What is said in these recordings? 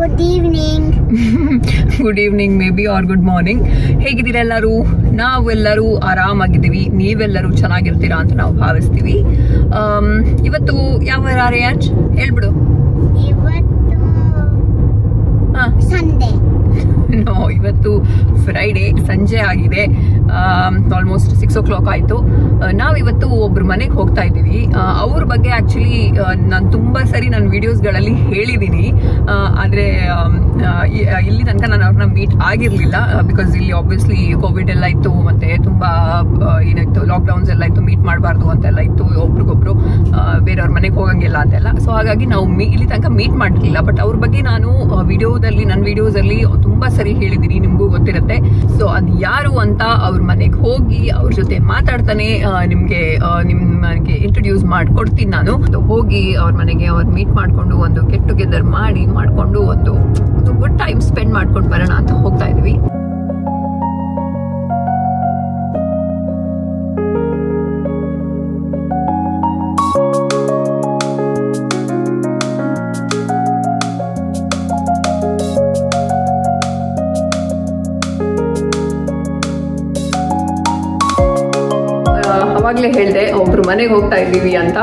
Good evening. Good evening may be are good morning. ಹೇಗಿದ್ದೀರಾ ಎಲ್ಲರೂ? ನಾವೆಲ್ಲರೂ ಆರಾಮಾಗಿದ್ದೀವಿ, ನೀವೆಲ್ಲರೂ ಚೆನ್ನಾಗಿರ್ತೀರಾ ಅಂತ ನಾವು ಭಾವಿಸ್ತೀವಿ. ಇವತ್ತು ಯಾವ ವಾರ ರೇಂಜ್ ಹೇಳ್ಬಿಡು. ಸಂಡೇ. ನೋ, ಇವತ್ತು ಫ್ರೈಡೇ, ಸಂಜೆ ಆಗಿದೆ. ಆಲ್ಮೋಸ್ಟ್ 6 o'clock ಆಯಿತು. ನಾವಿವತ್ತು ಒಬ್ರ ಮನೆಗೆ ಹೋಗ್ತಾ ಇದ್ದೀವಿ. ಅವ್ರ ಬಗ್ಗೆ ಆ್ಯಕ್ಚುಲಿ ನಾನು ತುಂಬ ಸರಿ ನನ್ನ ವಿಡಿಯೋಸ್ಗಳಲ್ಲಿ ಹೇಳಿದ್ದೀನಿ, ಆದರೆ ಇಲ್ಲಿ ತನಕ ನಾನು ಅವ್ರನ್ನ ಮೀಟ್ ಆಗಿರಲಿಲ್ಲ. ಬಿಕಾಸ್ ಇಲ್ಲಿ ಆಬ್ವಿಯಸ್ಲಿ ಕೋವಿಡ್ ಎಲ್ಲ ಇತ್ತು, ಮತ್ತು ತುಂಬ ಏನಾಯಿತು, ಲಾಕ್ಡೌನ್ಸ್ ಎಲ್ಲ ಇತ್ತು, ಮೀಟ್ ಮಾಡಬಾರ್ದು ಅಂತೆಲ್ಲ ಇತ್ತು, ಒಬ್ರಿಗೊಬ್ರು ಬೇರೆಯವ್ರ ಮನೆಗೆ ಹೋಗಂಗಿಲ್ಲ ಅಂತೆಲ್ಲ. ಸೊ ಹಾಗಾಗಿ ನಾವು ಇಲ್ಲಿ ತನಕ ಮೀಟ್ ಮಾಡಿರಲಿಲ್ಲ. ಬಟ್ ಅವ್ರ ಬಗ್ಗೆ ನಾನು ನನ್ನ ವಿಡಿಯೋಸಲ್ಲಿ ತುಂಬ ಸರಿ ಹೇಳಿದ್ದೀನಿ, ನಿಮಗೂ ಗೊತ್ತಿರುತ್ತೆ. ಸೊ ಅದು ಯಾರು ಅಂತ ಅವ್ರ ಮನೆಗೆ ಹೋಗಿ ಅವ್ರ ಜೊತೆ ಮಾತಾಡ್ತಾನೆ ನಿಮಗೆ ಇಂಟ್ರೊಡ್ಯೂಸ್ ಮಾಡ್ಕೊಡ್ತೀನಿ ನಾನು. ಹೋಗಿ ಅವ್ರ ಮನೆಗೆ ಮೀಟ್ ಮಾಡಿಕೊಂಡು ಒಂದು ಗೆಟ್ ಟುಗೆದರ್ ಮಾಡಿಕೊಂಡು ಒಂದು ಗುಡ್ ಟೈಮ್ ಸ್ಪೆಂಡ್ ಮಾಡ್ಕೊಂಡು ಬರೋಣ ಅಂತ ಹೋಗ್ತಾ ಇದೀವಿ. ಅವಾಗಲೇ ಹೇಳಿದೆ ಒಬ್ರು ಮನೆಗೆ ಹೋಗ್ತಾ ಇದ್ದೀವಿ ಅಂತ.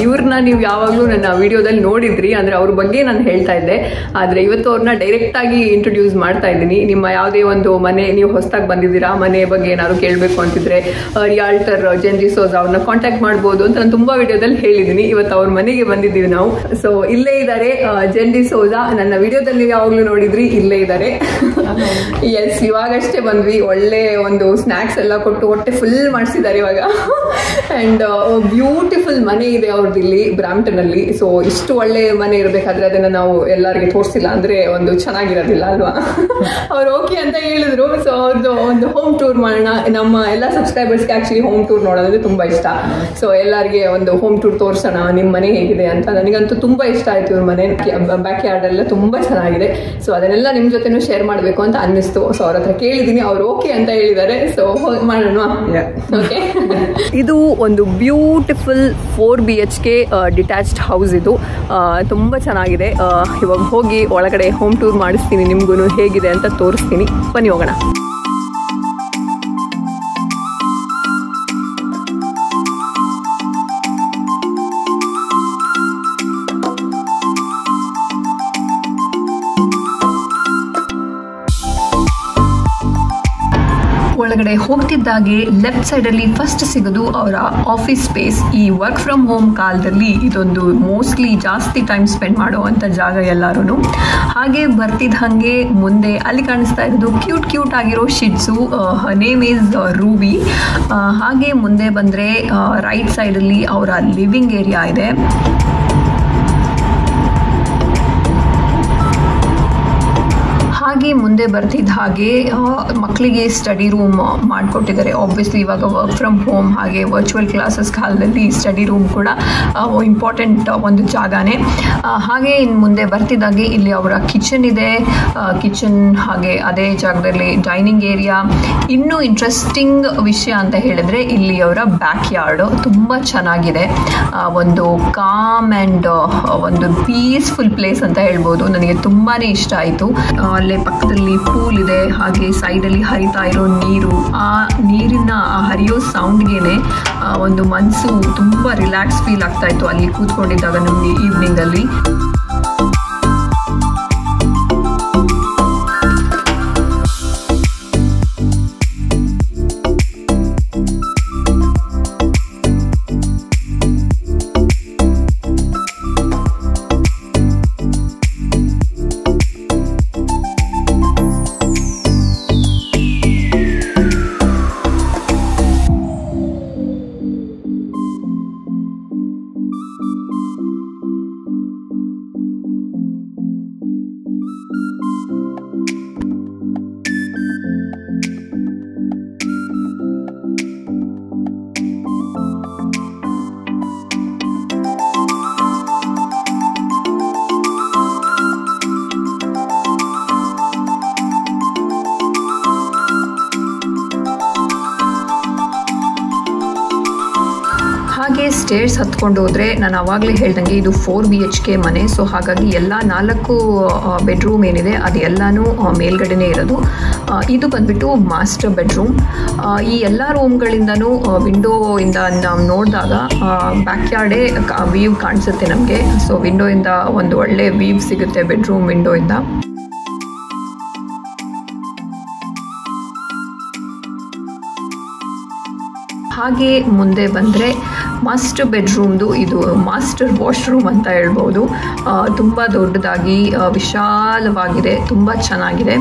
ಇವ್ರನ್ನ ನೀವು ಯಾವಾಗಲೂ ನನ್ನ ವಿಡಿಯೋದಲ್ಲಿ ನೋಡಿದ್ರಿ, ಅಂದರೆ ಅವ್ರ ಬಗ್ಗೆ ನಾನು ಹೇಳ್ತಾ ಇದ್ದೆ. ಆದರೆ ಇವತ್ತು ಅವ್ರನ್ನ ಡೈರೆಕ್ಟಾಗಿ ಇಂಟ್ರೊಡ್ಯೂಸ್ ಮಾಡ್ತಾ ಇದ್ದೀನಿ. ನಿಮ್ಮ ಯಾವುದೇ ಒಂದು ಮನೆ, ನೀವು ಹೊಸದಾಗಿ ಬಂದಿದ್ದೀರಾ, ಮನೆ ಬಗ್ಗೆ ಏನಾದ್ರು ಕೇಳಬೇಕು ಅಂತಿದ್ರೆ ರಿಯಾಲ್ಟರ್ ಜೆನ್ ಡಿಸೋಜಾ ಅವ್ರನ್ನ ಕಾಂಟ್ಯಾಕ್ಟ್ ಮಾಡ್ಬೋದು ಅಂತ ನಾನು ತುಂಬ ವಿಡಿಯೋದಲ್ಲಿ ಹೇಳಿದ್ದೀನಿ. ಇವತ್ತು ಅವ್ರ ಮನೆಗೆ ಬಂದಿದ್ದೀವಿ ನಾವು. ಸೊ ಇಲ್ಲೇ ಇದ್ದಾರೆ ಜೆನ್ ಡಿಸೋಜಾ. ನನ್ನ ವಿಡಿಯೋದಲ್ಲಿ ನೀವು ಯಾವಾಗಲೂ ನೋಡಿದ್ರಿ, ಇಲ್ಲೇ ಇದ್ದಾರೆ. ಎಸ್, ಇವಾಗಷ್ಟೇ ಬಂದ್ವಿ. ಒಳ್ಳೆ ಒಂದು ಸ್ನ್ಯಾಕ್ಸ್ ಎಲ್ಲ ಕೊಟ್ಟು ಹೊಟ್ಟೆ ಫುಲ್ ಮಾಡಿಸಿದ್ದಾರೆ ಇವಾಗ. ಅಂಡ್ ಬ್ಯೂಟಿಫುಲ್ ಮನೆ ಇದೆ ಅವ್ರದ್ದು ಇಲ್ಲಿ ಬ್ರಾಂಪ್ಟನ್ ಅಲ್ಲಿ. ಸೊ ಇಷ್ಟು ಒಳ್ಳೆ ಮನೆ ಇರಬೇಕಾದ್ರೆ ಅದನ್ನ ನಾವು ಎಲ್ಲರಿಗೆ ತೋರಿಸಿಲ್ಲ ಅಂದ್ರೆ ಒಂದು ಚೆನ್ನಾಗಿರೋದಿಲ್ಲ ಅಲ್ವಾ? ಅವ್ರು ಓಕೆ ಅಂತ ಹೇಳಿದ್ರು. ಸೊ ಅವ್ರದ್ದು ಒಂದು ಹೋಮ್ ಟೂರ್ ಮಾಡೋಣ. ನಮ್ಮ ಎಲ್ಲ ಸಬ್ಸ್ಕ್ರೈಬರ್ಸ್ಗೆ ಆಕ್ಚುಲಿ ಹೋಮ್ ಟೂರ್ ನೋಡೋದಂದ್ರೆ ತುಂಬಾ ಇಷ್ಟ. ಸೊ ಎಲ್ಲರಿಗೆ ಒಂದು ಹೋಮ್ ಟೂರ್ ತೋರಿಸೋಣ, ನಿಮ್ಮ ಮನೆ ಹೇಗಿದೆ ಅಂತ. ನನಗಂತೂ ತುಂಬಾ ಇಷ್ಟ ಆಯ್ತು ಇವ್ರ ಮನೆ. ಬ್ಯಾಕ್ ಯಾರ್ಡ್ ಎಲ್ಲ ತುಂಬಾ ಚೆನ್ನಾಗಿದೆ. ಸೊ ಅದನ್ನೆಲ್ಲ ನಿಮ್ ಜೊತೆನೂ ಶೇರ್ ಮಾಡಬೇಕು ಅಂತ ಅನ್ನಿಸ್ತು. ಸೊ ಅವ್ರ ಹತ್ರ ಕೇಳಿದೀನಿ, ಅವ್ರು ಓಕೆ ಅಂತ ಹೇಳಿದ್ದಾರೆ. ಸೊ ಮಾಡೋಣ. ಓಕೆ, ಇದು ಒಂದು ಬ್ಯೂಟಿಫುಲ್ 4 BHK ಡಿಟ್ಯಾಚ್ಡ್ ಹೌಸ್. ಇದು ತುಂಬ ಚೆನ್ನಾಗಿದೆ. ಇವಾಗ ಹೋಗಿ ಒಳಗಡೆ ಹೋಮ್ ಟೂರ್ ಮಾಡಿಸ್ತೀನಿ, ನಿಮ್ಗೂ ಹೇಗಿದೆ ಅಂತ ತೋರಿಸ್ತೀನಿ. ಬನ್ನಿ ಹೋಗೋಣ. ಒಳಗಡೆ ಹೋಗ್ತಿದ್ದಾಗೆ ಲೆಫ್ಟ್ ಸೈಡ್ ಅಲ್ಲಿ ಫಸ್ಟ್ ಸಿಗೋದು ಅವರ ಆಫೀಸ್ ಸ್ಪೇಸ್. ಈ ವರ್ಕ್ ಫ್ರಮ್ ಹೋಮ್ ಕಾಲದಲ್ಲಿ ಇದೊಂದು ಮೋಸ್ಟ್ಲಿ ಜಾಸ್ತಿ ಟೈಮ್ ಸ್ಪೆಂಡ್ ಮಾಡುವಂತ ಜಾಗ ಎಲ್ಲರೂ. ಹಾಗೆ ಬರ್ತಿದ್ದ ಹಾಗೆ ಮುಂದೆ ಅಲ್ಲಿ ಕಾಣಿಸ್ತಾ ಇರೋದು ಕ್ಯೂಟ್ ಆಗಿರೋ ಶಿಟ್ಸು. Name is Ruby. ಹಾಗೆ ಮುಂದೆ ಬಂದ್ರೆ ರೈಟ್ ಸೈಡ್ ಅಲ್ಲಿ ಅವರ ಲಿವಿಂಗ್ ಏರಿಯಾ ಇದೆ. ಹಾಗೆ ಮುಂದೆ ಬರ್ತಿದ್ದ ಹಾಗೆ ಮಕ್ಕಳಿಗೆ ಸ್ಟಡಿ ರೂಮ್ ಮಾಡಿಕೊಟ್ಟಿದ್ದಾರೆ. ಆಬ್ವಿಯಸ್ಲಿ ಇವಾಗ ವರ್ಕ್ ಫ್ರಮ್ ಹೋಮ್ ಹಾಗೆ ವರ್ಚುವಲ್ ಕ್ಲಾಸಸ್ ಕಾಲದಲ್ಲಿ ಸ್ಟಡಿ ರೂಮ್ ಕೂಡ ಇಂಪಾರ್ಟೆಂಟ್ ಒಂದು ಜಾಗನೇ. ಹಾಗೆ ಇನ್ನು ಮುಂದೆ ಬರ್ತಿದ್ದಾಗೆ ಇಲ್ಲಿ ಅವರ ಕಿಚನ್ ಇದೆ. ಕಿಚನ್ ಹಾಗೆ ಅದೇ ಜಾಗದಲ್ಲಿ ಡೈನಿಂಗ್ ಏರಿಯಾ. ಇನ್ನೂ ಇಂಟ್ರೆಸ್ಟಿಂಗ್ ವಿಷಯ ಅಂತ ಹೇಳಿದ್ರೆ ಇಲ್ಲಿ ಅವರ ಬ್ಯಾಕ್ ಯಾರ್ಡ್ ತುಂಬ ಚೆನ್ನಾಗಿದೆ. ಒಂದು ಕಾಮ್ ಆ್ಯಂಡ್ ಒಂದು ಪೀಸ್ಫುಲ್ ಪ್ಲೇಸ್ ಅಂತ ಹೇಳ್ಬೋದು. ನನಗೆ ತುಂಬಾ ಇಷ್ಟ ಆಯಿತು. ಅಲ್ಲೇ ಪಕ್ಕದಲ್ಲಿ ಪೂಲ್ ಇದೆ. ಹಾಗೆ ಸೈಡಲ್ಲಿ ಹರಿತಾ ಇರೋ ನೀರು, ಆ ನೀರಿನ ಹರಿಯೋ ಸೌಂಡ್ಗೆನೆ ಒಂದು ಮನಸ್ಸು ತುಂಬ ರಿಲ್ಯಾಕ್ಸ್ ಫೀಲ್ ಆಗ್ತಾ ಇತ್ತು ಅಲ್ಲಿ ಕೂತ್ಕೊಂಡಿದ್ದಾಗ ನಮಗೆ ಈವ್ನಿಂಗ್ ಅಲ್ಲಿ. ಸ್ಟೇರ್ಸ್ ಹತ್ಕೊಂಡು ಹೋದರೆ ನಾನು ಆವಾಗಲೇ ಹೇಳ್ದಂಗೆ ಇದು 4 BHK ಮನೆ. ಸೊ ಹಾಗಾಗಿ ಎಲ್ಲ 4 ಬೆಡ್ರೂಮ್ ಏನಿದೆ ಅದು ಎಲ್ಲನೂ ಮೇಲ್ಗಡೆನೇ ಇರೋದು. ಇದು ಬಂದ್ಬಿಟ್ಟು ಮಾಸ್ಟರ್ ಬೆಡ್ರೂಮ್. ಈ ಎಲ್ಲ ರೂಮ್ಗಳಿಂದನೂ ವಿಂಡೋಯಿಂದ ನಾವು ನೋಡಿದಾಗ ಬ್ಯಾಕ್ ಯಾರ್ಡೇ ವ್ಯೂ ಕಾಣಿಸುತ್ತೆ ನಮಗೆ. ಸೊ ವಿಂಡೋಯಿಂದ ಒಂದು ಒಳ್ಳೆ ವ್ಯೂ ಸಿಗುತ್ತೆ ಬೆಡ್ರೂಮ್ ವಿಂಡೋಯಿಂದ. ಹಾಗೆ ಮುಂದೆ ಬಂದರೆ ಮಾಸ್ಟರ್ ಬೆಡ್ರೂಮ್ದು ಇದು ಮಾಸ್ಟರ್ ವಾಶ್ರೂಮ್ ಅಂತ ಹೇಳ್ಬೋದು. ತುಂಬ ದೊಡ್ಡದಾಗಿ ವಿಶಾಲವಾಗಿದೆ, ತುಂಬ ಚೆನ್ನಾಗಿದೆ.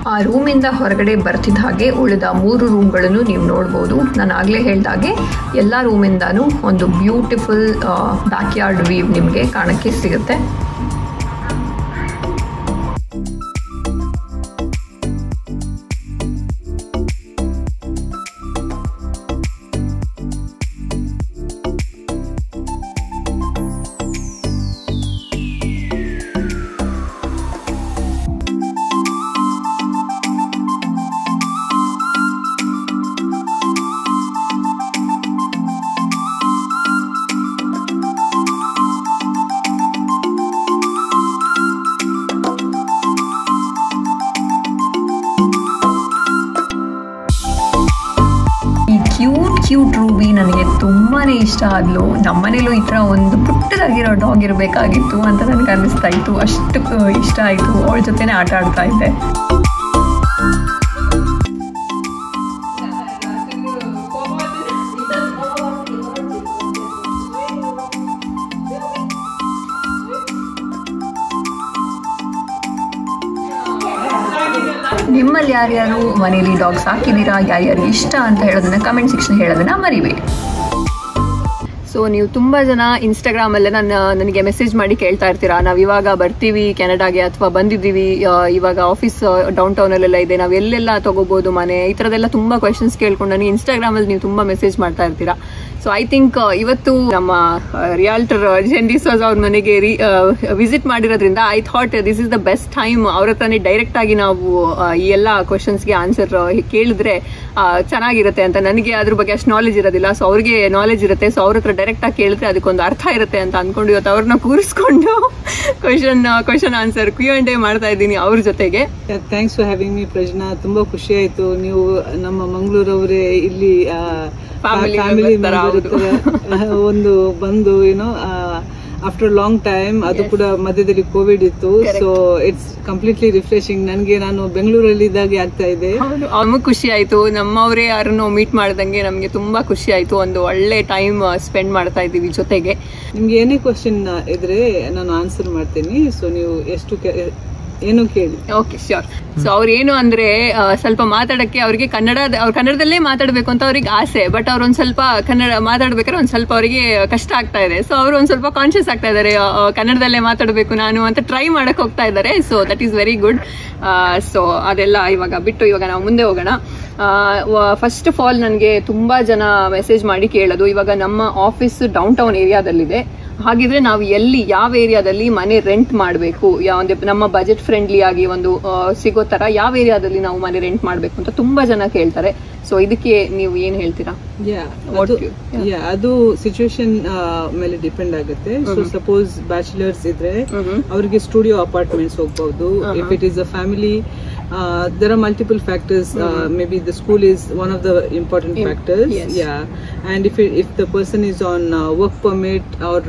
ಆ ರೂಮಿಂದ ಹೊರಗಡೆ ಬರ್ತಿದ್ದ ಹಾಗೆ ಉಳಿದ 3 ರೂಮ್ಗಳನ್ನು ನೀವು ನೋಡ್ಬೋದು. ನಾನು ಆಗಲೇ ಹೇಳಿದಾಗೆ ಎಲ್ಲ ರೂಮಿಂದನೂ ಒಂದು ಬ್ಯೂಟಿಫುಲ್ ಬ್ಯಾಕ್ ಯಾರ್ಡ್ ವ್ಯೂ ನಿಮಗೆ ಕಾಣಕ್ಕೆ ಸಿಗುತ್ತೆ. ಕ್ಯೂಟ್ ರೂಬಿ ನನಗೆ ತುಂಬಾ ಇಷ್ಟ ಆದ್ಲು. ನಮ್ಮನೇಲೂ ಈ ಥರ ಒಂದು ಪುಟ್ಟದಾಗಿರೋ ಡಾಗ್ ಇರಬೇಕಾಗಿತ್ತು ಅಂತ ನನಗೆ ಅನ್ನಿಸ್ತಾ ಇತ್ತು. ಅಷ್ಟು ಇಷ್ಟ ಆಯಿತು. ಅವಳ ಜೊತೆನೇ ಆಟ ಆಡ್ತಾ ಇದ್ದೆ. ನಿಮ್ಮಲ್ಲಿ ಯಾರ್ಯಾರು ಮನೇಲಿ ಡಾಗ್ ಸಾಕಿದ್ದೀರಾ, ಯಾರ್ಯಾರು ಇಷ್ಟ ಅಂತ ಹೇಳೋದನ್ನ ಕಮೆಂಟ್ ಸೆಕ್ಷನ್ ಹೇಳೋದನ್ನ ಮರಿಬೇಡಿ. ಸೊ ನೀವು ತುಂಬ ಜನ ಇನ್ಸ್ಟಾಗ್ರಾಮಲ್ಲೇ ನನಗೆ ಮೆಸೇಜ್ ಮಾಡಿ ಕೇಳ್ತಾ ಇರ್ತೀರಾ, ನಾವು ಇವಾಗ ಬರ್ತೀವಿ ಕೆನಡಾಗೆ ಅಥವಾ ಬಂದಿದ್ದೀವಿ, ಇವಾಗ ಆಫೀಸ್ ಡೌನ್ ಟೌನಲ್ಲೆಲ್ಲ ಇದೆ, ನಾವು ಎಲ್ಲೆಲ್ಲ ತೊಗೋಬೋದು ಮನೆ, ಈ ಥರದ್ದೆಲ್ಲ ತುಂಬ ಕ್ವೆಶನ್ಸ್ ಕೇಳ್ಕೊಂಡು ನನಗೆ ಇನ್ಸ್ಟಾಗ್ರಾಮಲ್ಲಿ ನೀವು ತುಂಬ ಮೆಸೇಜ್ ಮಾಡ್ತಾ ಇರ್ತೀರಾ. ಸೊ ಐ ಥಿಂಕ್ ಇವತ್ತು ನಮ್ಮ ರಿಯಾಲ್ಟರ್ ಜೆನ್ ಡಿಸೋಜ ಅವ್ರ ಮನೆಗೆ ವಿಸಿಟ್ ಮಾಡಿರೋದ್ರಿಂದ I thought this is the best time. ಅವ್ರ ಹತ್ರನೇ ಡೈರೆಕ್ಟ್ ಆಗಿ ನಾವು ಈ ಎಲ್ಲ ಕ್ವಶನ್ಸ್ಗೆ ಆನ್ಸರ್ ಕೇಳಿದ್ರೆ ಚೆನ್ನಾಗಿರುತ್ತೆ ಅಂತ. ನನಗೆ ಅದ್ರ ಬಗ್ಗೆ ಅಷ್ಟು ನಾಲೆಜ್ ಇರೋದಿಲ್ಲ, ಸೊ ಅವ್ರಿಗೆ ನಾಲೆಜ್ ಇರುತ್ತೆ. ಸೊ ಅವ್ರ ಹತ್ರ ಡೈರೆಕ್ಟ್ ಆಗಿ ಕೇಳಿದ್ರೆ ಅದಕ್ಕೊಂದು ಅರ್ಥ ಇರುತ್ತೆ ಅಂತ ಅಂದ್ಕೊಂಡು ಇವತ್ತು ಅವ್ರನ್ನ ಕೂರಿಸ್ಕೊಂಡು ಕ್ವಶನ್ ಆನ್ಸರ್ Q&A ಮಾಡ್ತಾ ಇದ್ದೀನಿ ಅವ್ರ ಜೊತೆಗೆ. Thanks for having me Prajna. ತುಂಬಾ ಖುಷಿ ಆಯ್ತು ನೀವು ನಮ್ಮ ಮಂಗಳೂರವರೇ ಇಲ್ಲಿ ಫ್ಯಾಮಿಲಿ ಒಂದು ಬಂದು ಏನೋ ಆಫ್ಟರ್ ಲಾಂಗ್ ಟೈಮ್. ಅದು ಕೂಡ ಮಧ್ಯದಲ್ಲಿ ಕೋವಿಡ್ ಇತ್ತು. So it's completely refreshing. ನನಗೆ ನಾನು ಬೆಂಗಳೂರಲ್ಲಿ ಇದ್ದಾಗೆ ಆಗ್ತಾ ಇದೆ. ನಮಗ್ ಖುಷಿ ಆಯ್ತು, ನಮ್ಮವರೇ ಯಾರನ್ನು ಮೀಟ್ ಮಾಡ್ದಂಗೆ ನಮ್ಗೆ ತುಂಬಾ ಖುಷಿ ಆಯ್ತು. ಒಂದು ಒಳ್ಳೆ ಟೈಮ್ ಸ್ಪೆಂಡ್ ಮಾಡ್ತಾ ಇದ್ದೀವಿ ಜೊತೆಗೆ. ನಿಮ್ಗೆ ಏನೇ ಕ್ವಶನ್ ಇದ್ರೆ ನಾನು ಆನ್ಸರ್ ಮಾಡ್ತೀನಿ. ಸೊ ನೀವು ಎಷ್ಟು ಏನು ಕೇಳಿ. Okay, sure. ಸೊ ಅವ್ರು ಏನು ಅಂದ್ರೆ ಸ್ವಲ್ಪ ಮಾತಾಡಕ್ಕೆ ಅವ್ರಿಗೆ ಕನ್ನಡದಲ್ಲೇ ಮಾತಾಡ್ಬೇಕು ಅಂತ ಅವ್ರಿಗೆ ಆಸೆ. ಬಟ್ ಅವ್ರು ಒಂದ್ ಸ್ವಲ್ಪ ಕನ್ನಡ ಮಾತಾಡ್ಬೇಕಾದ್ರೆ ಒಂದ್ ಸ್ವಲ್ಪ ಅವರಿಗೆ ಕಷ್ಟ ಆಗ್ತಾ ಇದೆ. ಸೊ ಅವ್ರು ಒಂದ್ ಸ್ವಲ್ಪ ಕಾನ್ಶಿಯಸ್ ಆಗ್ತಾ ಇದಾರೆ, ಕನ್ನಡದಲ್ಲೇ ಮಾತಾಡ್ಬೇಕು ನಾನು ಅಂತ ಟ್ರೈ ಮಾಡಕ್ ಹೋಗ್ತಾ ಇದ್ದಾರೆ. So that is very good. So ಅದೆಲ್ಲ ಇವಾಗ ಬಿಟ್ಟು ಇವಾಗ ನಾವು ಮುಂದೆ ಹೋಗೋಣ. ಫಸ್ಟ್ ಆಫ್ ಆಲ್ ನನಗೆ ತುಂಬಾ ಜನ ಮೆಸೇಜ್ ಮಾಡಿ ಕೇಳೋದು, ಇವಾಗ ನಮ್ಮ ಆಫೀಸ್ ಡೌನ್ ಟೌನ್ ಏರಿಯಾದಲ್ಲಿದೆ, ಹಾಗಿದ್ರೆ ನಾವು ಯಾವ ಏರಿಯಾದಲ್ಲಿ ಮನೆ ರೆಂಟ್ ಮಾಡಬೇಕು, ನಮ್ಮ ಬಜೆಟ್ ಫ್ರೆಂಡ್ಲಿ ಆಗಿ ಒಂದು ಸಿಗೋ ತರ ಯಾವ ಏರಿಯಾದಲ್ಲಿ ನಾವು ಮನೆ ರೆಂಟ್ ಮಾಡಬೇಕು ಅಂತ ತುಂಬಾ ಜನ ಕೇಳ್ತಾರೆ. ಸೊ ಇದಕ್ಕೆ ನೀವು ಏನ್ ಹೇಳ್ತೀರಾ? ಅದು ಸಿಚುವೇಶನ್ ಮೇಲೆ ಡಿಪೆಂಡ್ ಆಗುತ್ತೆ. ಸೊ ಸಪೋಸ್ ಬ್ಯಾಚುಲರ್ಸ್ ಇದ್ರೆ ಅವ್ರಿಗೆ ಸ್ಟುಡಿಯೋ ಅಪಾರ್ಟ್ಮೆಂಟ್ಸ್ ಹೋಗ್ಬಹುದು. If it is a family, there are multiple factors. Maybe the school is one of the important factors. Yeah, and if the person is on work permit or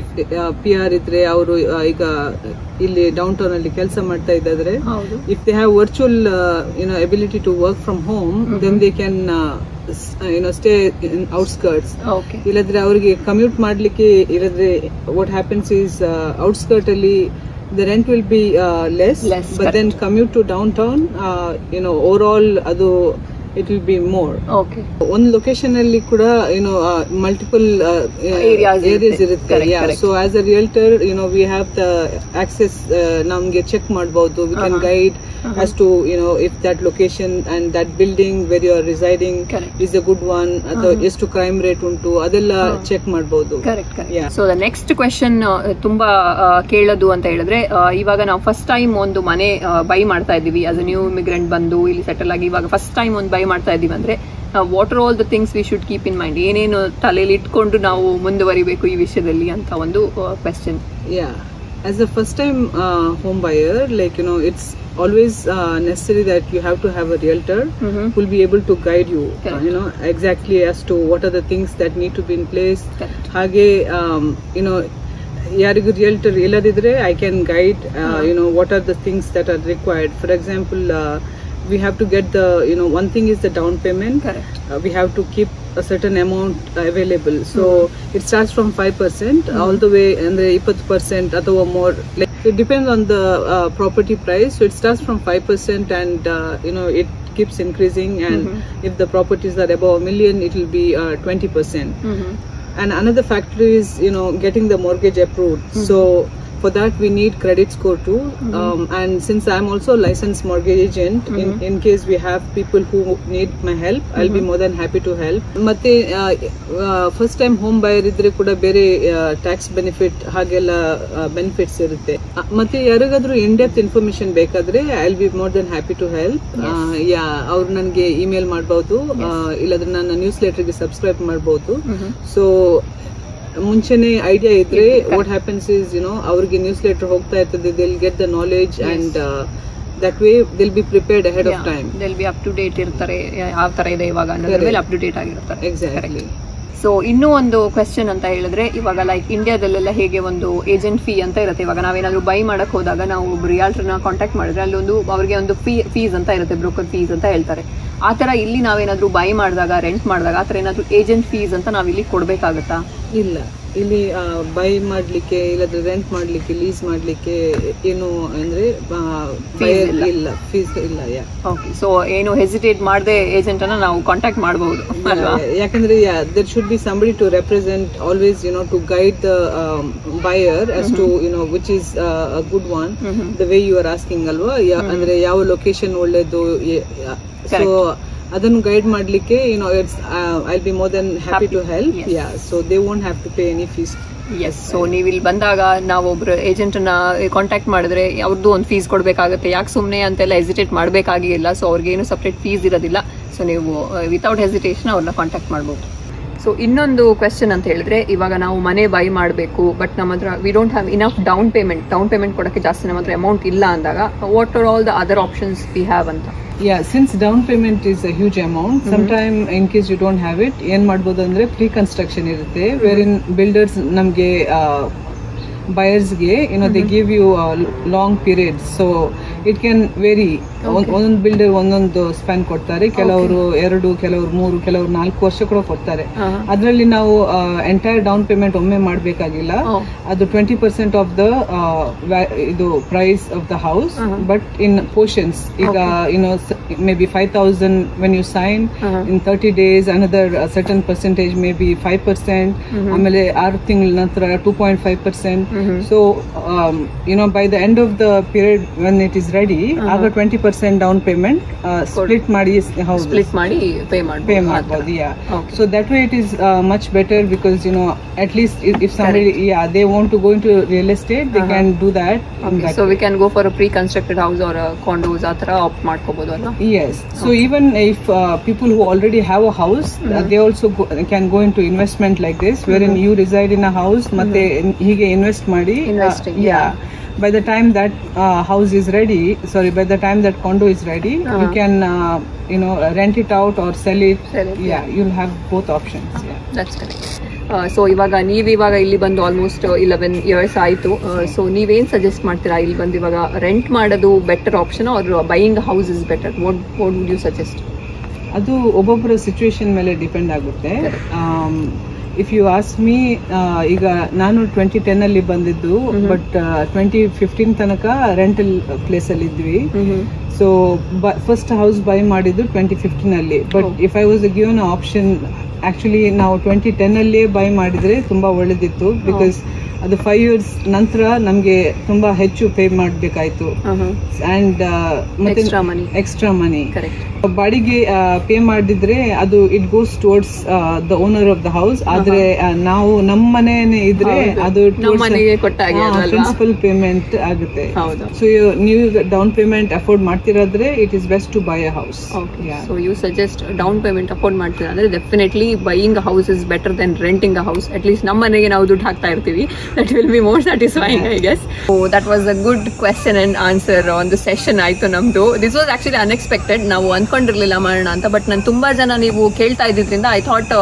if PR idre avaru iga illi downtown alli kelsa ಮಾಡ್ತಾ ಇದ್ದಾರೆ, if they have virtual ability to work from home, then they can stay in outskirts. ಇಲ್ಲದ್ರೆ ಅವರಿಗೆ commute ಮಾಡ್ಲಿಕ್ಕೆ ಇಲ್ಲದ್ರೆ what happens is outskirt ಅಲ್ಲಿ the rent will be less, but then commute to downtown overall adu it will be more. Okay. One location alli kuda multiple areas irutte. Correct. So as a realtor, we have the access, namge check madbodu, we can guide as to if that location and that building where you are residing is a good one, ಅಥವಾ ಎಷ್ಟು crime rate untu adella check madbodu. Correct. So the next question ತುಂಬಾ ಕೇಳೋದು ಅಂತ ಹೇಳಿದ್ರೆ, ಇವಾಗ ನಾವು first time ಒಂದು ಮನೆ ಬೈ ಮಾಡ್ತಾ ಇದೀವಿ ಆಸ್ ಅ ನ್ಯೂ ಇಮಿಗ್ರೆಂಟ್ ಬಂದು ಇಲ್ಲಿ ಸೆಟಲ್ ಆಗಿ ಇವಾಗ ಫಸ್ಟ್ ಟೈಮ್ ಒಂದು ಬೈ ಮಾಡ್ತಾ ಇದೀವಿ ಅಂದ್ರೆ what are all the things we should keep in mind, ಏನೇನು ತಲೆಯಲ್ಲಿ ಇಟ್ಕೊಂಡು ನಾವು ಮುಂದುವರಿಬೇಕು ಈ ವಿಷಯದಲ್ಲಿ ಅಂತ ಒಂದು question. As a first time home buyer, it's always necessary that you have to have a realtor who will be able to guide you, exactly as to what are the things that need to be in place. Hage yarigu realtor illadidre I can guide what are the things that are required. For example, we have to get the one thing is the down payment. We have to keep a certain amount available, so it starts from 5% all the way and the 20% ಅಥವಾ more, it depends on the property price. So it starts from 5% and it keeps increasing, and if the properties are above $1 million, it will be 20%. And another factor is getting the mortgage approved. So for that we need credit score too. And since I'm also a licensed mortgage agent, in case we have people who need my help, I'll be more than happy to help. Matte first time home buyer idre kuda bere tax benefit hagella benefits irutte. Matte yarigaದ್ರು in depth information bekadre I'll be more than happy to help. ಅವರು ನನಗೆ email ಮಾಡಬಹುದು, ಇಲ್ಲಾಂದ್ರೆ ನನ್ನ news letter ಗೆ subscribe ಮಾಡಬಹುದು. So ಮುಂಚೆನೆ idea ಇದ್ರೆ what happens is ಅವ್ರಿಗೆ ನ್ಯೂಸ್ ಲೆಟರ್ ಹೋಗ್ತಾ ಇರ್ತದೆ, they'll get the knowledge and that way they'll be prepared ahead of time. They'll be up to date ಇರ್ತಾರೆ, ಯಾವ ತರ ಇದೆ ಇವಾಗ ಅನ್ನೋದ್ರ ಮೇಲೆ ಅಪ್ ಟು ಡೇಟ್ ಆಗಿರ್ತಾರೆ. Exactly. ಸೊ ಇನ್ನೂ ಒಂದು ಕ್ವೆಶ್ಚನ್ ಅಂತ ಹೇಳಿದ್ರೆ, ಇವಾಗ ಲೈಕ್ ಇಂಡಿಯಾದಲ್ಲೆಲ್ಲ ಹೇಗೆ ಒಂದು ಏಜೆಂಟ್ ಫೀ ಅಂತ ಇರುತ್ತೆ. ಇವಾಗ ನಾವೇನಾದ್ರೂ ಬೈ ಮಾಡಕ್ ಹೋದಾಗ ನಾವು ಒಬ್ರು ರಿಯಾಲ್ಟರ್ನ ಕಾಂಟ್ಯಾಕ್ಟ್ ಮಾಡಿದ್ರೆ ಅಲ್ಲಿ ಅವ್ರಿಗೆ ಒಂದು ಫೀಸ್ ಅಂತ ಇರುತ್ತೆ, ಬ್ರೋಕರ್ ಫೀಸ್ ಅಂತ ಹೇಳ್ತಾರೆ. ಆ ತರ ಇಲ್ಲಿ ನಾವೇನಾದ್ರೂ ಬೈ ಮಾಡಿದಾಗ, ರೆಂಟ್ ಮಾಡಿದಾಗ ಆ ತರ ಏನಾದ್ರೂ ಏಜೆಂಟ್ ಫೀಸ್ ಅಂತ ನಾವಿಲ್ಲಿ ಕೊಡ್ಬೇಕಾಗತ್ತಾ? ಇಲ್ಲ, ಇಲ್ಲಿ ಬೈ ಮಾಡ್ಲಿಕ್ಕೆ ಇಲ್ಲಾಂದ್ರೆ ರೆಂಟ್ ಮಾಡ್ಲಿಕ್ಕೆ, ಲೀಸ್ ಮಾಡ್ಲಿಕ್ಕೆ ಏನು ಅಂದ್ರೆ ಇಲ್ಲ, ಫೀಸ್ ಇಲ್ಲ. ಓಕೆ, ಸೊ ಏನು ಹೆಸಿಟೇಟ್ ಮಾಡದೆ ಏಜೆಂಟ್ ಅನ್ನ ನಾವು ಕಾಂಟ್ಯಾಕ್ಟ್ ಮಾಡಬಹುದು ಅಲ್ವಾ? ಯಾಕಂದ್ರೆ there should be somebody to represent always, to guide the buyer as to which is a good one, the way you are asking ಅಲ್ವಾ, ಅಂದ್ರೆ ಯಾವ ಲೊಕೇಶನ್ ಒಳ್ಳೇದು. ಸೊ ಅದನ್ನು ಗೈಡ್ ಮಾಡ್ಲಿಕ್ಕೆ I'll be more than happy to help. So they won't have to pay any fees. Yes. So ನೀವು ಇಲ್ಲಿ ಬಂದಾಗ ನಾವು ಒಬ್ರು ಏಜೆಂಟ್ ನ ಕಾಂಟ್ಯಾಕ್ಟ್ ಮಾಡಿದ್ರೆ ಅವ್ರದ್ದು ಒಂದು ಫೀಸ್ ಕೊಡ್ಬೇಕಾಗುತ್ತೆ. ಯಾಕೆ ಸುಮ್ಮನೆ ಅಂತೆಲ್ಲ ಹೆಸಿಟೇಟ್ ಮಾಡಬೇಕಾಗಿಲ್ಲ. ಸೊ ಅವ್ರಿಗೆ ಏನು ಸಪ್ರೇಟ್ ಫೀಸ್ ಇರೋದಿಲ್ಲ. ಸೊ ನೀವು ವಿತೌಟ್ ಹೆಸಿಟೇಷನ್ ಅವ್ರನ್ನ ಕಾಂಟ್ಯಾಕ್ಟ್ ಮಾಡ್ಬೋದು. ಸೊ ಇನ್ನೊಂದು ಕ್ವೆಶ್ಚನ್ ಅಂತ ಹೇಳಿದ್ರೆ, ಇವಾಗ ನಾವು ಮನೆ ಬೈ ಮಾಡಬೇಕು, ಬಟ್ ನಮ್ಮ ಹತ್ರ we don't have enough down payment ಕೊಡೋಕ್ಕೆ ಜಾಸ್ತಿ ನಮ್ಮ ಹತ್ರ ಅಮೌಂಟ್ ಇಲ್ಲ ಅಂದಾಗ, what are all the other options we have ಅಂತ? Since down payment is a huge amount, sometime in case you don't have it, ಏನ್ ಮಾಡ್ಬೋದು ಅಂದ್ರೆ ಪ್ರೀ ಕನ್ಸ್ಟ್ರಕ್ಷನ್ ಇರುತ್ತೆ, wherein builders ನಮ್ಗೆ buyers ಗೆ they give you a long period, so it can vary. ಒಂದೊಂದು builder ಒಂದೊಂದು span ಕೊಡ್ತಾರೆ, ಕೆಲವರು 2, ಕೆಲವರು 3, ಕೆಲವರು 4 ವರ್ಷ ಕೂಡ ಕೊಡ್ತಾರೆ. ಅದರಲ್ಲಿ ನಾವು ಎಂಟೈರ್ ಡೌನ್ ಪೇಮೆಂಟ್ ಒಮ್ಮೆ ಮಾಡಬೇಕಾಗಿಲ್ಲ. ಅದು 20% ಆಫ್ ದ ಇದು price of the house, but in portions. ಈಗ may be 5,000 when you sign, in 30 days another certain percentage, maybe 5%, ಆಮೇಲೆ 6 ತಿಂಗಳ ನಂತರ 2.5%. So by the end of the period when it is ready, ಆಗ 20% down payment split ಮಾಡಿ pay ಮಾಡಬಹುದು. So that way it is much better, because at least if somebody they want to go into real estate, they can do that. So we can go for a pre-constructed house or a condos ಆ ತರ apt ಮಾಡ್ಕೋಬಹುದು ಅಲ್ವಾ? Yes. So even if people who already have a house, they also can go into investment like this, wherein you reside in a house, ಮತ್ತೆ ಹೀಗೆ invest ಮಾಡಿ. By the time that house is ready, by the time that condo is ready, you can rent it out or sell it. You'll have both options. That's correct. So ನೀವಿವಾಗ ಇಲ್ಲಿ ಬಂದು almost 11 years ಆಯಿತು. So ನೀವೇನು suggest ಮಾಡ್ತೀರಾ? ಇಲ್ಲಿ ಬಂದು ಇವಾಗ rent ಮಾಡೋದು better option or buying house is better? What would you suggest? ಅದು ಒಬ್ಬೊಬ್ಬರ ಸಿಚುವೇಶನ್ ಮೇಲೆ ಡಿಪೆಂಡ್ ಆಗುತ್ತೆ. ಇಫ್ ಯು ಆಸ್ಕ್ ಮೀ, ಈಗ ನಾನು 2010 ಅಲ್ಲಿ ಬಂದಿದ್ದು, ಬಟ್ 2015 ತನಕ ರೆಂಟಲ್ ಪ್ಲೇಸ್ ಅಲ್ಲಿ ಇದ್ವಿ. ಸೊ ಫಸ್ಟ್ ಹೌಸ್ ಬೈ ಮಾಡಿದ್ದು 2015 ಅಲ್ಲಿ. But if I was given option, actually ನಾವು 2010 ಅಲ್ಲೇ ಬೈ ಮಾಡಿದ್ರೆ ತುಂಬಾ ಒಳ್ಳೇದಿತ್ತು. ಬಿಕಾಸ್ ಅದು 5 years ನಂತರ ನಮ್ಗೆ ತುಂಬಾ ಹೆಚ್ಚು ಪೇ ಮಾಡ್ಬೇಕಾಯ್ತು. ಅಂಡ್ ಮತ್ತೆ ಎಕ್ಸ್ಟ್ರಾ ಮನಿ ಬಾಡಿಗೆ ಪೇ ಮಾಡಿದ್ರೆ ಅದು it goes towards the owner of the house. ಆದ್ರೆ ನಾವು ನಮ್ಮ ಮನೆನೇ ಇದ್ರೆ ಅದು ಪ್ರಿನ್ಸಿಪಲ್ ಪೇಮೆಂಟ್ ಆಗುತ್ತೆ. ಸೊ ನೀವು ಡೌನ್ ಪೇಮೆಂಟ್ ಅಫೋರ್ಡ್ ಮಾಡ್ತಿರಾದ್ರೆ it is best to buy a house. So you suggest down payment afford ಮಾಡ್ತೀರಾ ಅಂದ್ರೆ definitely buying a house is better then renting a house. At least ನಮ್ಮ ಮನೆಗೆ ನಾವು ದುಡ್ಡು ಹಾಕ್ತಾ ಇರ್ತೀವಿ. That will be more satisfying, I guess. So that was a good question and answer on the session ಆಯ್ತು ನಮ್ದು. This was actually unexpected. ನಾವು ಅನ್ಕೊಂಡಿರ್ಲಿಲ್ಲ ಮಾಡೋಣ ಅಂತ, ಬಟ್ ನಾನು ತುಂಬಾ ಜನ ನೀವು ಕೇಳ್ತಾ ಇದ್ದಿದ್ರಿಂದ ಐ ಥಾಟ್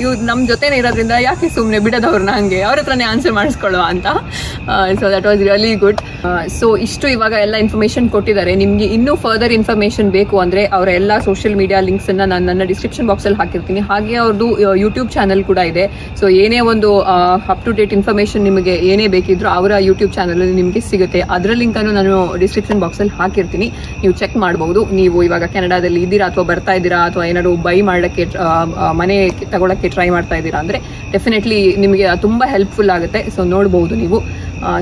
ಇವ್ ನಮ್ ಜೊತೆನೇ ಇರೋದ್ರಿಂದ ಯಾಕೆ ಸುಮ್ನೆ ಬಿಡೋದವ್ರನ್ನ ಹಂಗೆ ಅವ್ರ ಹತ್ರನೇ ಆನ್ಸರ್ ಮಾಡಿಸ್ಕೊಳ್ಳುವ ಅಂತ. So that was really good. So ಇಷ್ಟು ಇವಾಗ ಎಲ್ಲ ಇನ್ಫಾರ್ಮೇಶನ್ ಕೊಟ್ಟಿದ್ದಾರೆ. ನಿಮ್ಗೆ ಇನ್ನೂ ಫರ್ದರ್ ಇನ್ಫಾರ್ಮೇಶನ್ ಬೇಕು ಅಂದ್ರೆ ಅವರ ಎಲ್ಲ ಸೋಷಿಯಲ್ ಮೀಡಿಯಾ ಲಿಂಕ್ಸ್ ಅನ್ನ ನಾನು ನನ್ನ ಡಿಸ್ಕ್ರಿಪ್ಷನ್ ಬಾಕ್ಸ್ ಅಲ್ಲಿ ಹಾಕಿರ್ತೀನಿ. ಹಾಗೆ ಅವ್ರದ್ದು ಯೂಟ್ಯೂಬ್ ಚಾನಲ್ ಕೂಡ ಇದೆ. ಸೊ ಏನೇ ಒಂದು ಅಪ್ ಟು ಡೇಟ್ ಇನ್ಫಾರ್ಮೇಶನ್ ನಿಮಗೆ ಏನೇ ಬೇಕಿದ್ರು ಅವರ ಯೂಟ್ಯೂಬ್ ಚಾನಲ್ ಅಲ್ಲಿ ನಿಮಗೆ ಸಿಗುತ್ತೆ. ಅದರ ಲಿಂಕ್ ಅನ್ನು ನಾನು ಡಿಸ್ಕ್ರಿಪ್ಷನ್ ಬಾಕ್ಸ್ ಅಲ್ಲಿ ಹಾಕಿರ್ತೀನಿ, ನೀವು ಚೆಕ್ ಮಾಡಬಹುದು. ನೀವು ಇವಾಗ ಕೆನಡಾದಲ್ಲಿ ಇದ್ದೀರಾ ಅಥವಾ ಬರ್ತಾ ಇದ್ದೀರಾ ಅಥವಾ ಏನಾದ್ರು ಬೈ ಮಾಡಕ್ಕೆ ಮನೆ ತಗೊಳಕ್ಕೆ ಟ್ರೈ ಮಾಡ್ತಾ ಇದ್ದೀರಾ ಅಂದ್ರೆ ಡೆಫಿನೆಟ್ಲಿ ನಿಮಗೆ ತುಂಬಾ ಹೆಲ್ಪ್ಫುಲ್ ಆಗುತ್ತೆ. ಸೊ ನೋಡಬಹುದು ನೀವು.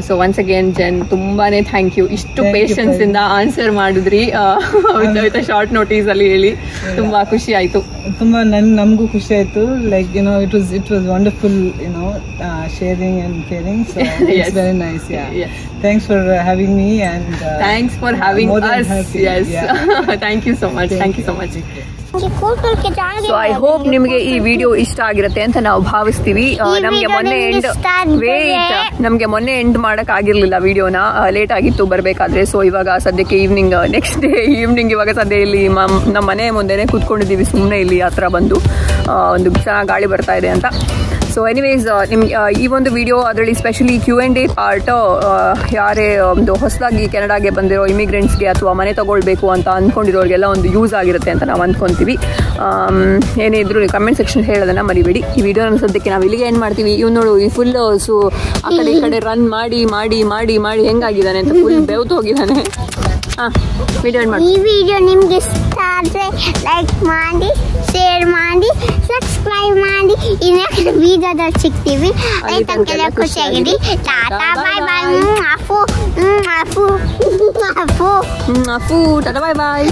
ಸೊ ಒನ್ಸ್ ಅಗೇನ್ ಜೆನ್, ತುಂಬಾನೇ ಥ್ಯಾಂಕ್ ಯು. ಇಷ್ಟು ಪೇಷನ್ಸ್ ಇಂದ ಆನ್ಸರ್ ಮಾಡಿದ್ರಿ ವಿತ್ ಶಾರ್ಟ್ ನೋಟಿಸ್ ಅಲ್ಲಿ ಹೇಳಿ. ತುಂಬಾ ಖುಷಿ ಆಯ್ತು. ತುಂಬಾ ನಮಗೂ ಖುಷಿ ಆಯ್ತು. Like you know it was wonderful, you know, sharing and caring. So it's very nice. Yeah. Thanks for having me and thanks for having us. Yes. Thank you so much. Thank you so much. So I hope ನಿಮಗೆ ಈ video ಇಷ್ಟ ಆಗಿರುತ್ತೆ ಅಂತ ನಾವು ಭಾವಿಸ್ತೀವಿ. ನಮ್ಗೆ ಮೊನ್ನೆ end ಮಾಡಕ್ ಆಗಿರ್ಲಿಲ್ಲ ವಿಡಿಯೋನ, ಲೇಟ್ ಆಗಿತ್ತು ಬರ್ಬೇಕಾದ್ರೆ. ಸೊ ಇವಾಗ ಸದ್ಯಕ್ಕೆ ಈವ್ನಿಂಗ್, ನೆಕ್ಸ್ಟ್ ಡೇ ಈವ್ನಿಂಗ್ ಇವಾಗ ಸದ್ಯ ಇಲ್ಲಿ ನಮ್ಮ ಮನೆ ಮುಂದೆನೆ ಕೂತ್ಕೊಂಡಿದ್ದೀವಿ ಸುಮ್ಮನೆ ಇಲ್ಲಿ ಹತ್ರ ಬಂದು. ಒಂದು ಚೆನ್ನಾಗಿ ಗಾಳಿ ಬರ್ತಾ ಇದೆ ಅಂತ. ಸೊ ಎನಿವೇಸ್ ನಿಮ್ಗೆ ಈ ಒಂದು ವಿಡಿಯೋ ಅದರಲ್ಲಿ ಸ್ಪೆಷಲಿ Q&A ಪಾರ್ಟ್ ಯಾರೇ ಒಂದು ಹೊಸದಾಗಿ ಕೆನಡಾಗೆ ಬಂದಿರೋ ಇಮಿಗ್ರೆಂಟ್ಸ್ಗೆ ಅಥವಾ ಮನೆ ತಗೊಳ್ಬೇಕು ಅಂತ ಅಂದ್ಕೊಂಡಿರೋರಿಗೆಲ್ಲ ಒಂದು ಯೂಸ್ ಆಗಿರುತ್ತೆ ಅಂತ ನಾವು ಅಂದ್ಕೊತೀವಿ. ಏನೇ ಇದ್ರು ಕಮೆಂಟ್ ಸೆಕ್ಷನ್ ಹೇಳೋದನ್ನ ಮರಿಬೇಡಿ. ಈ ವಿಡಿಯೋನ ಸದ್ಯಕ್ಕೆ ನಾವು ಇಲ್ಲಿಗೆ ಏನು ಮಾಡ್ತೀವಿ. ಇವ್ ನೋಡು ಈ ಫುಲ್ ಆ ಕಡೆ ಈ ಕಡೆ ರನ್ ಮಾಡಿ ಮಾಡಿ ಮಾಡಿ ಮಾಡಿ ಹೆಂಗಾಗಿದ್ದಾನೆ ಅಂತ ಫುಲ್ ಬೆವ್ತು ಹೋಗಿದ್ದಾನೆ. ಈ ವಿಡಿಯೋ ನಿಮ್ಗೆ ಇಷ್ಟ ಆದ್ರೆ ಲೈಕ್ ಮಾಡಿ, ಶೇರ್ ಮಾಡಿ, ಸಬ್ಸ್ಕ್ರೈಬ್ ಮಾಡಿ. ಇನ್ನೊಂದು ವಿಡಿಯೋದಲ್ಲಿ ಸಿಗ್ತೀವಿ. ಅದಕ್ಕೆಲ್ಲ ಖುಷಿಯಾಗಿರಿ. ಟಾಟಾ ಬಾಯ್ ಬಾಯ್. ಅಫು ಟಾಟಾ ಬಾಯ್ ಬಾಯ್.